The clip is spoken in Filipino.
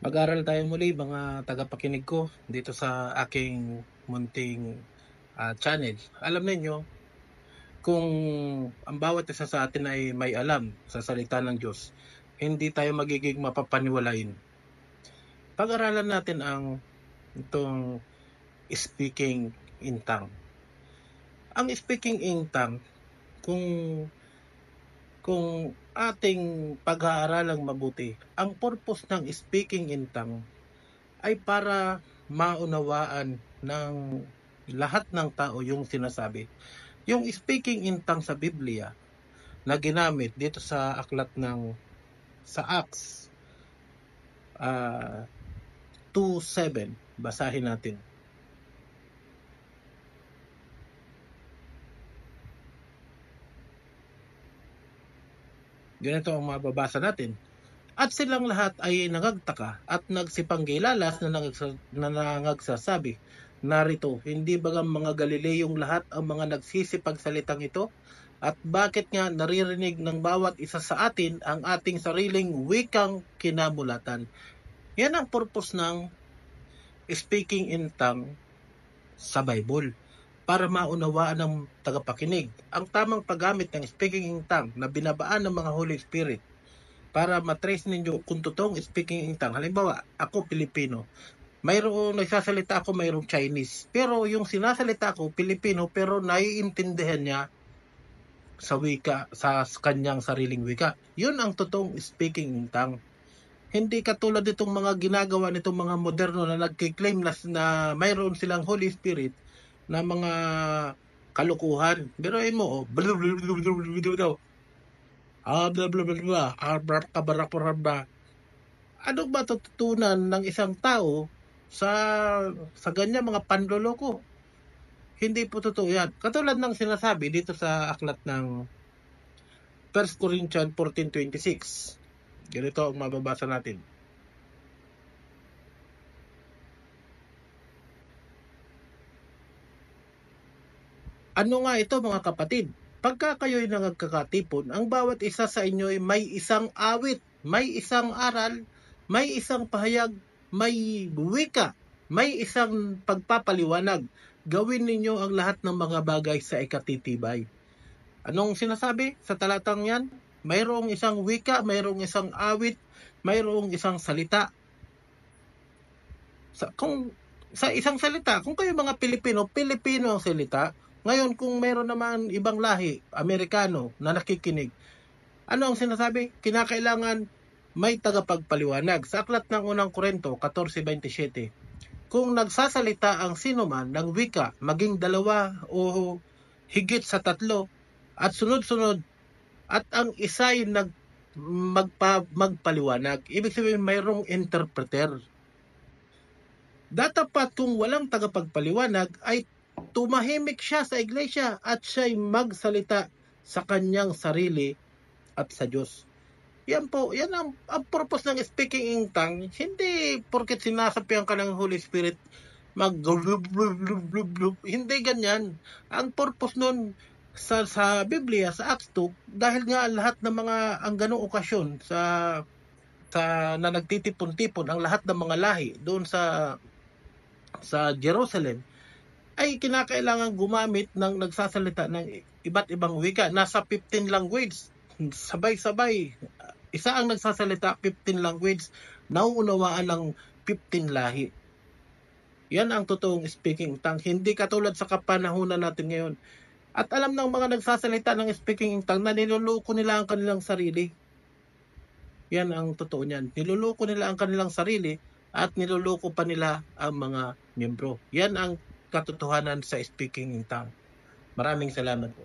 Mag-aral tayo muli mga tagapakinig ko dito sa aking munting channel. Alam ninyo, kung ang bawat isa sa atin ay may alam sa salita ng Diyos, hindi tayo magiging mapapaniwalain. Pag-aralan natin ang itong speaking in tongue. Ang speaking in tongue, kung ating pag-aaralang mabuti, ang purpose ng speaking in tongue ay para maunawaan ng lahat ng tao yung sinasabi. Yung speaking in tongue sa Biblia na ginamit dito sa aklat sa Acts 2:7, basahin natin. Ganito ang mababasa natin. At silang lahat ay nangagtaka at nagsipanggilalas na nangagsasabi, narito, hindi bagang mga Galileyong lahat ang mga nagsisipagsalitang ito? At bakit nga naririnig ng bawat isa sa atin ang ating sariling wikang kinamulatan? Yan ang purpose ng speaking in tongue sa Bible, para maunawaan ng tagapakinig ang tamang paggamit ng speaking in tongue na binabaan ng mga Holy Spirit para matrace ninyo kung totoong speaking in tongue. Halimbawa, ako Pilipino, mayroong nagsasalita ako, mayroong Chinese, pero yung sinasalita ko Pilipino, pero naiintindihan niya sa wika, sa kanyang sariling wika. Yun ang totoong speaking in tongue. Hindi katulad nitong mga ginagawa nitong mga moderno na nagkiklaim na mayroon silang Holy Spirit na mga kalukuhan. Pero mo, ano ba tututunan ng isang tao sa ganyan mga panloloko? Hindi po totoo yan. Katulad ng sinasabi dito sa aklat ng 1 Corinthians 14:26. Ganito ang mababasa natin. Ano nga ito mga kapatid? Pagka kayo'y nagkakatipon, ang bawat isa sa inyo ay may isang awit, may isang aral, may isang pahayag, may wika, may isang pagpapaliwanag. Gawin ninyo ang lahat ng mga bagay sa ikatitibay. Anong sinasabi sa talatang yan? Mayroong isang wika, mayroong isang awit, mayroong isang salita. Sa isang salita, kung kayo mga Pilipino, Pilipino ang salita. Ngayon, kung mayroon naman ibang lahi, Amerikano, na nakikinig, ano ang sinasabi? Kinakailangan may tagapagpaliwanag. Sa aklat ng unang Korinto 14:27, kung nagsasalita ang sinuman ng wika, maging dalawa o higit sa tatlo, at sunod-sunod, at ang isa'y magpaliwanag, ibig sabihin mayroong interpreter. Datapat kung walang tagapagpaliwanag ay tumahimik siya sa iglesia at siya'y magsalita sa kanyang sarili at sa Diyos. Yan po, yan ang purpose ng speaking in tongue. Hindi porket sinasapian ka ng Holy Spirit hindi ganyan. Ang purpose nun sa Biblia, sa Acts 2, dahil nga lahat ng mga ang ganong okasyon na nagtitipon-tipon ang lahat ng mga lahi doon sa Jerusalem, ay kinakailangan gumamit ng nagsasalita ng iba't ibang wika. Nasa 15 language, sabay-sabay. Isa ang nagsasalita, 15 language, nauunawaan ng 15 lahi. Yan ang totoong speaking tongue. Hindi katulad sa kapanahunan natin ngayon. At alam ng mga nagsasalita ng speaking tongue na niloloko nila ang kanilang sarili. Yan ang totoo niyan. Niloloko nila ang kanilang sarili at niloloko pa nila ang mga miyembro. Yan ang katotohanan sa speaking in tongue. Maraming salamat po.